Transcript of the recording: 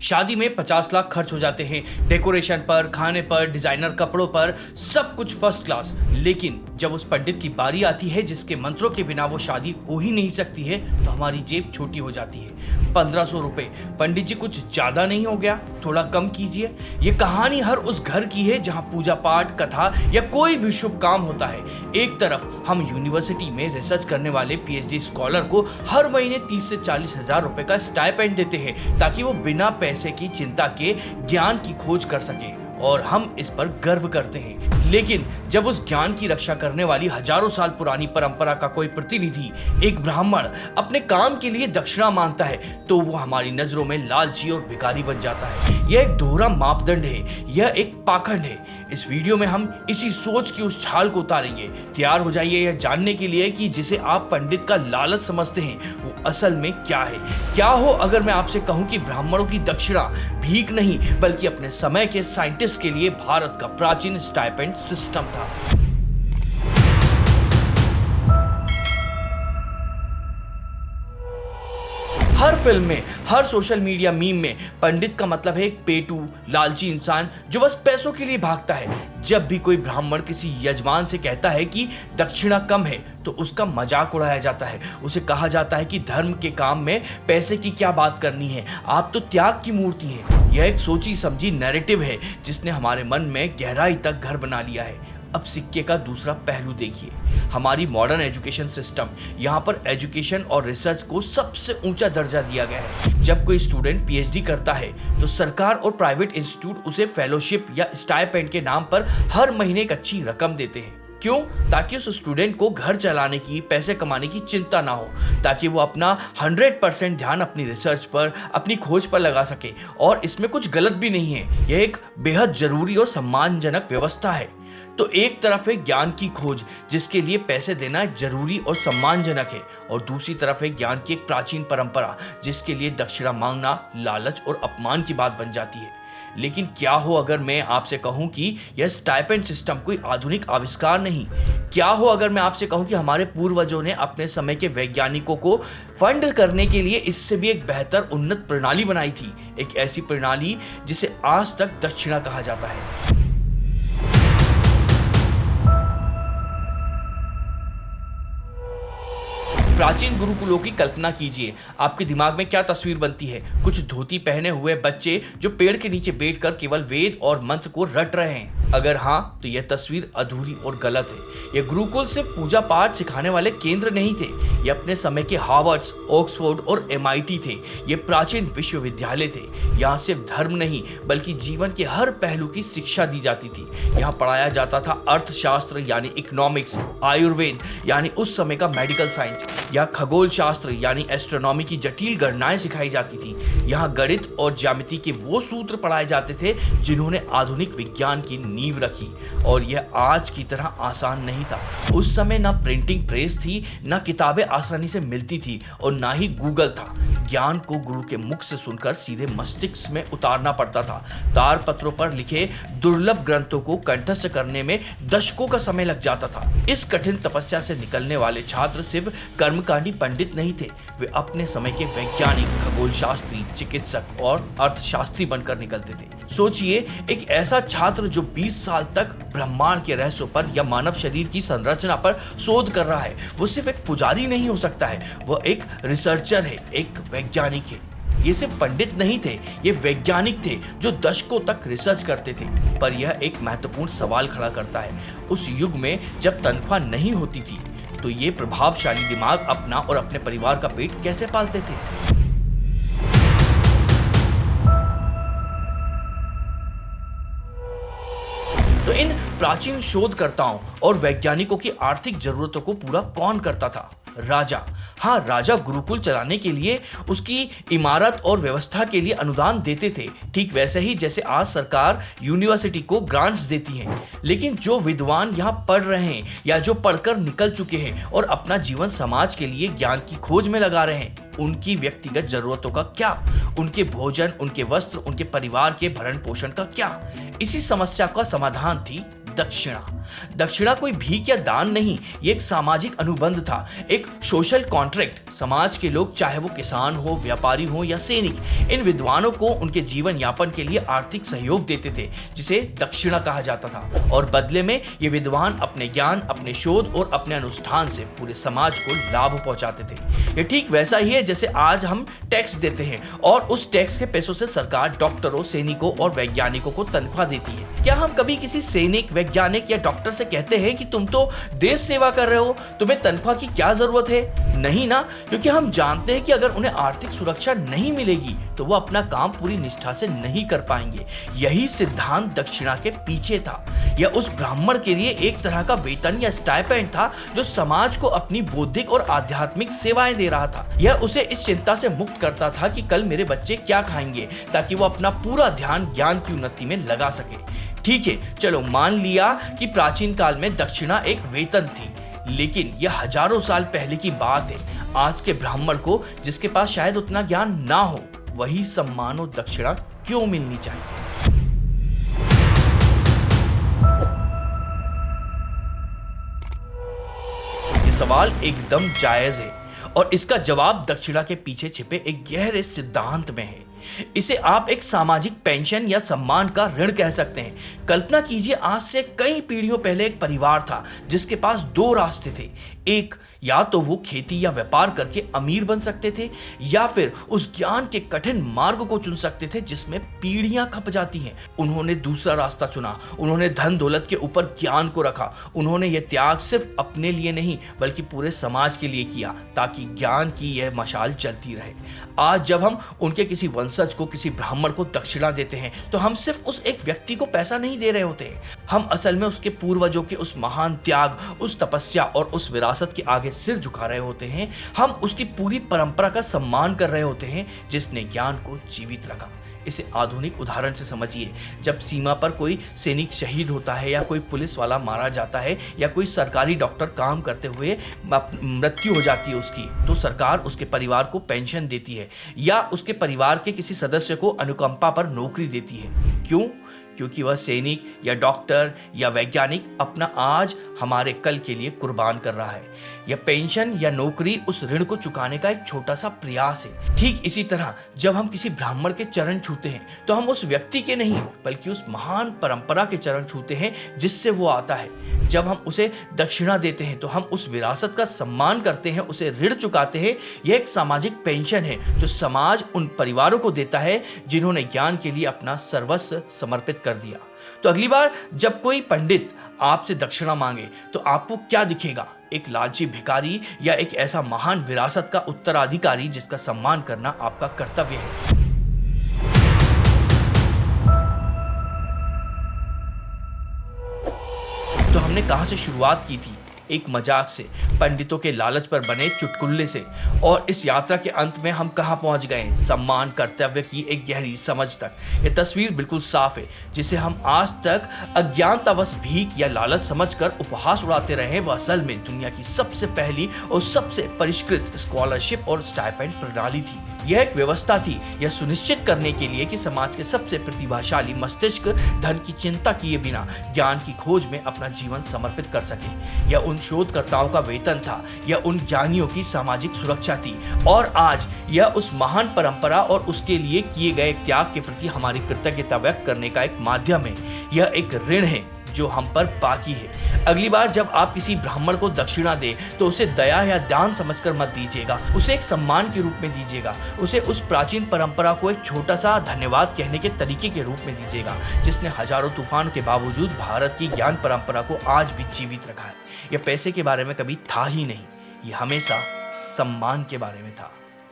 शादी में 50 लाख खर्च हो जाते हैं, डेकोरेशन पर, खाने पर, डिजाइनर कपड़ों पर, सब कुछ फर्स्ट क्लास। लेकिन जब उस पंडित की बारी आती है जिसके मंत्रों के बिना वो शादी हो ही नहीं सकती है, तो हमारी जेब छोटी हो जाती है। 1500 रुपए, पंडित जी कुछ ज्यादा नहीं हो गया? थोड़ा कम कीजिए। ये कहानी हर उस घर की है जहां पूजा पाठ, कथा या कोई भी शुभ काम होता है। एक तरफ हम यूनिवर्सिटी में रिसर्च करने वाले पीएचडी स्कॉलर को हर महीने 30 से 40 हजार रुपए का स्टाइपेंड देते हैं ताकि वो बिना पैसे की चिंता के ज्ञान की खोज कर सके, और हम इस पर गर्व करते हैं। लेकिन जब उस ज्ञान की रक्षा करने वाली हजारों साल पुरानी परंपरा का कोई प्रतिनिधि, एक ब्राह्मण, अपने काम के लिए दक्षिणा मांगता है, तो वो हमारी नजरों में लालची और भिखारी बन जाता है। यह एक दोहरा मापदंड है, यह एक पाखंड है। इस वीडियो में हम इसी सोच की उस छाल को उतारेंगे। तैयार हो जाइए यह जानने के लिए कि जिसे आप पंडित का लालच समझते हैं वो असल में क्या है। क्या हो अगर मैं आपसे कहूं कि ब्राह्मणों की दक्षिणा भीख नहीं बल्कि अपने समय के साइंटिस्ट के लिए भारत का प्राचीन स्टाइपेंड सिस्टम था। हर फिल्म में, हर सोशल मीडिया मीम में पंडित का मतलब है एक पेटू, लालची इंसान जो बस पैसों के लिए भागता है। जब भी कोई ब्राह्मण किसी यजमान से कहता है कि दक्षिणा कम है तो उसका मजाक उड़ाया जाता है। उसे कहा जाता है कि धर्म के काम में पैसे की क्या बात करनी है, आप तो त्याग की मूर्ति हैं। यह एक सोची समझी नैरेटिव है जिसने हमारे मन में गहराई तक घर बना लिया है। अब सिक्के का दूसरा पहलू देखिए, हमारी मॉडर्न एजुकेशन सिस्टम। यहाँ पर एजुकेशन और रिसर्च को सबसे ऊंचा दर्जा दिया गया है। जब कोई स्टूडेंट पीएचडी करता है तो सरकार और प्राइवेट इंस्टीट्यूट उसे फेलोशिप या स्टाइपेंड के नाम पर हर महीने एक अच्छी रकम देते हैं। क्यों? ताकि उस स्टूडेंट को घर चलाने की, पैसे कमाने की चिंता ना हो, ताकि वो अपना 100% ध्यान अपनी रिसर्च पर, अपनी खोज पर लगा सके। और इसमें कुछ गलत भी नहीं है, यह एक बेहद जरूरी और सम्मानजनक व्यवस्था है। तो एक तरफ है ज्ञान की खोज जिसके लिए पैसे देना जरूरी और सम्मानजनक है, और दूसरी तरफ है ज्ञान की एक प्राचीन परंपरा जिसके लिए दक्षिणा मांगना लालच और अपमान की बात बन जाती है। लेकिन क्या हो अगर मैं आपसे कहूं कि यह स्टाइपेंड सिस्टम कोई आधुनिक आविष्कार नहीं? क्या हो अगर मैं आपसे कहूं कि हमारे पूर्वजों ने अपने समय के वैज्ञानिकों को फंड करने के लिए इससे भी एक बेहतर उन्नत प्रणाली बनाई थी, एक ऐसी प्रणाली जिसे आज तक दक्षिणा कहा जाता है। प्राचीन गुरुकुलों की कल्पना कीजिए, आपके दिमाग में क्या तस्वीर बनती है? कुछ धोती पहने हुए बच्चे जो पेड़ के नीचे बैठकर केवल वेद और मंत्र को रट रहे हैं। अगर हाँ, तो यह तस्वीर अधूरी और गलत है। यह गुरुकुल सिर्फ पूजा पाठ सिखाने वाले केंद्र नहीं थे, ये अपने समय के हार्वर्ड, ऑक्सफोर्ड और MIT थे। ये प्राचीन विश्वविद्यालय थे। यहाँ सिर्फ धर्म नहीं बल्कि जीवन के हर पहलू की शिक्षा दी जाती थी। यहाँ पढ़ाया जाता था अर्थशास्त्र यानी इकोनॉमिक्स, आयुर्वेद यानी उस समय का मेडिकल साइंस, या खगोल शास्त्र यानी एस्ट्रोनॉमी की जटिल गणनाएं सिखाई जाती थी। यहाँ गणित और ज्यामिति के वो सूत्र पढ़ाए जाते थे जिन्होंने आधुनिक विज्ञान की नींव रखी। और यह आज की तरह आसान नहीं था। उस समय ना प्रिंटिंग प्रेस थी, ना किताबें आसानी से मिलती थी, और ना ही गूगल था। ज्ञान को गुरु के मुख से सुनकर सीधे मस्तिष्क में उतारना पड़ता था। तार पत्रों पर लिखे दुर्लभ ग्रंथों को कंठस्थ करने में दशकों का समय लग जाता था। इस कठिन तपस्या से निकलने वाले छात्र सिर्फ कर्मकांडी पंडित नहीं थे, वे अपने समय के वैज्ञानिक, खगोल शास्त्री, चिकित्सक और अर्थशास्त्री बनकर निकलते थे। सोचिए, एक ऐसा छात्र जो 20 साल तक ब्रह्मांड के रहस्यों पर या मानव शरीर की संरचना पर शोध कर रहा है, वो सिर्फ एक पुजारी नहीं हो सकता है, वह एक रिसर्चर है, एक वैज्ञानिक है। ये सिर्फ पंडित नहीं थे, ये वैज्ञानिक थे जो दशकों तक रिसर्च करते थे। पर यह एक महत्वपूर्ण सवाल खड़ा करता है, उस युग में जब तनख्वाह नहीं होती थी तो ये प्रभावशाली दिमाग अपना और अपने परिवार का पेट कैसे पालते थे? तो इन प्राचीन शोधकर्ताओं और वैज्ञानिकों की आर्थिक जरूरतों को पूरा कौन करता था? राजा। हाँ, राजा गुरुकुल चलाने के लिए, उसकी इमारत और व्यवस्था के लिए अनुदान देते थे, ठीक वैसे ही जैसे आज सरकार यूनिवर्सिटी को ग्रांट्स देती है। लेकिन जो विद्वान यहाँ पढ़ रहे हैं या जो पढ़कर निकल चुके हैं और अपना जीवन समाज के लिए ज्ञान की खोज में लगा रहे हैं, उनकी व्यक्तिगत जरूरतों का क्या? उनके भोजन, उनके वस्त्र, उनके परिवार के भरण पोषण का क्या? इसी समस्या का समाधान थी दक्षिणा कोई भीख या दान नहीं, ये एक सामाजिक अनुबंध था, एक सोशल कॉन्ट्रैक्ट। समाज के लोग, चाहे वो किसान हो, व्यापारी हो या सैनिक, इन विद्वानों को उनके जीवन यापन के लिए आर्थिक सहयोग देते थे, जिसे दक्षिणा कहा जाता था। और बदले में ये विद्वान अपने ज्ञान, अपने शोध और अपने अनुष्ठान से पूरे समाज को लाभ पहुंचाते थे। ये ठीक वैसा ही है जैसे आज हम टैक्स देते हैं और उस टैक्स के पैसों से सरकार डॉक्टरों, सैनिकों और वैज्ञानिकों को तनख्वाह देती है। क्या हम कभी किसी सैनिक, वैज्ञानिक या डॉक्टर से कहते हैं कि तुम तो देश सेवा कर रहे हो, तुम्हें तनख्वाह की क्या जरूरत है? नहीं ना, क्योंकि हम जानते हैं कि अगर उन्हें आर्थिक सुरक्षा नहीं मिलेगी तो वो अपना काम पूरी निष्ठा से नहीं कर पाएंगे। यही सिद्धांत दक्षिणा के पीछे था। यह उस ब्राह्मण के लिए एक तरह का वेतन या स्टाइपेंड था जो समाज को अपनी बौद्धिक और आध्यात्मिक सेवाएं दे रहा था। यह उसे इस चिंता से मुक्त करता था कि कल मेरे बच्चे क्या खाएंगे, ताकि वो अपना पूरा ध्यान ज्ञान की उन्नति में लगा सके। ठीक है, चलो मान लिया कि प्राचीन काल में दक्षिणा एक वेतन थी, लेकिन यह हजारों साल पहले की बात है। आज के ब्राह्मण को, जिसके पास शायद उतना ज्ञान ना हो, वही सम्मान और दक्षिणा क्यों मिलनी चाहिए? ये सवाल एकदम जायज है और इसका जवाब दक्षिणा के पीछे छिपे एक गहरे सिद्धांत में है। इसे आप एक सामाजिक पेंशन या सम्मान का ऋण कह सकते हैं। कल्पना कीजिए, आज से कई पीढ़ियों पहले एक परिवार था जिसके पास दो रास्ते थे। एक, या तो वो खेती या व्यापार करके अमीर बन सकते थे, या फिर उस ज्ञान के कठिन मार्ग को चुन सकते थे जिसमें पीढ़ियां खप जाती हैं। उन्होंने दूसरा रास्ता चुना। उन्होंने धन दौलत के ऊपर ज्ञान को रखा। उन्होंने यह त्याग सिर्फ अपने लिए नहीं बल्कि पूरे समाज के लिए किया, ताकि ज्ञान की यह मशाल जलती रहे। आज जब हम उनके किसी वंशज को, किसी ब्राह्मण को दक्षिणा देते हैं तो हम सिर्फ उस एक व्यक्ति को पैसा नहीं दे रहे होते हैं, हम असल में उसके पूर्वजों के उस महान त्याग, उस तपस्या और उस विरासत के आगे सिर झुका रहे होते हैं। हम उसकी पूरी परंपरा का सम्मान कर रहे होते हैं जिसने ज्ञान को जीवित रखा। इसे आधुनिक उदाहरण से समझिए। जब सीमा पर कोई सैनिक शहीद होता है, या कोई पुलिस वाला मारा जाता है, या कोई सरकारी डॉक्टर काम करते हुए मृत्यु हो जाती है उसकी, तो सरकार उसके परिवार को पेंशन देती है या उसके परिवार के किसी सदस्य को अनुकंपा पर नौकरी देती है। क्यों? क्योंकि वह सैनिक या डॉक्टर या वैज्ञानिक अपना आज हमारे कल के लिए कुर्बान कर रहा है। यह पेंशन या नौकरी उस ऋण को चुकाने का एक छोटा सा प्रयास है। ठीक इसी तरह जब हम किसी ब्राह्मण के चरण छूते हैं तो हम उस व्यक्ति के नहीं बल्कि उस महान परंपरा के चरण छूते हैं जिससे वो आता है। जब हम उसे दक्षिणा देते हैं तो हम उस विरासत का सम्मान करते हैं, उसे ऋण चुकाते हैं। यह एक सामाजिक पेंशन है जो समाज उन परिवारों को देता है जिन्होंने ज्ञान के लिए अपना सर्वस्व समर्पित कर दिया। तो अगली बार जब कोई पंडित आपसे दक्षिणा मांगे तो आपको क्या दिखेगा? एक लालची भिखारी या एक ऐसा महान विरासत का उत्तराधिकारी जिसका सम्मान करना आपका कर्तव्य है? तो हमने कहां से शुरुआत की थी? एक मजाक से, पंडितों के लालच पर बने चुटकुल्ले से, और इस यात्रा के अंत में हम कहां पहुंच गए? सम्मान, कर्तव्य की एक गहरी समझ तक। यह तस्वीर बिल्कुल साफ है। जिसे हम आज तक अज्ञानतावश भीख या लालच समझकर उपहास उड़ाते रहे, वह असल में दुनिया की सबसे पहली और सबसे परिष्कृत स्कॉलरशिप और स्टाइपेंड प्रणाली थी। यह एक व्यवस्था थी, यह सुनिश्चित करने के लिए कि समाज के सबसे प्रतिभाशाली मस्तिष्क धन की चिंता किए बिना ज्ञान की खोज में अपना जीवन समर्पित कर सके। यह उन शोधकर्ताओं का वेतन था, यह उन ज्ञानियों की सामाजिक सुरक्षा थी, और आज यह उस महान परंपरा और उसके लिए किए गए त्याग के प्रति हमारी कृतज्ञता व्यक्त करने का एक माध्यम है। यह एक ऋण है जो हम पर बाकी है। अगली बार जब आप किसी ब्राह्मण को दक्षिणा दें तो उसे दया या दान समझकर मत दीजिएगा, उसे एक सम्मान के रूप में दीजिएगा। उसे उस प्राचीन परंपरा को एक छोटा सा धन्यवाद कहने के तरीके के रूप में दीजिएगा जिसने हजारों तूफानों के बावजूद भारत की ज्ञान परंपरा को आज भी जीवित रखा है। यह पैसे के बारे में कभी था ही नहीं, यह हमेशा सम्मान के बारे में था।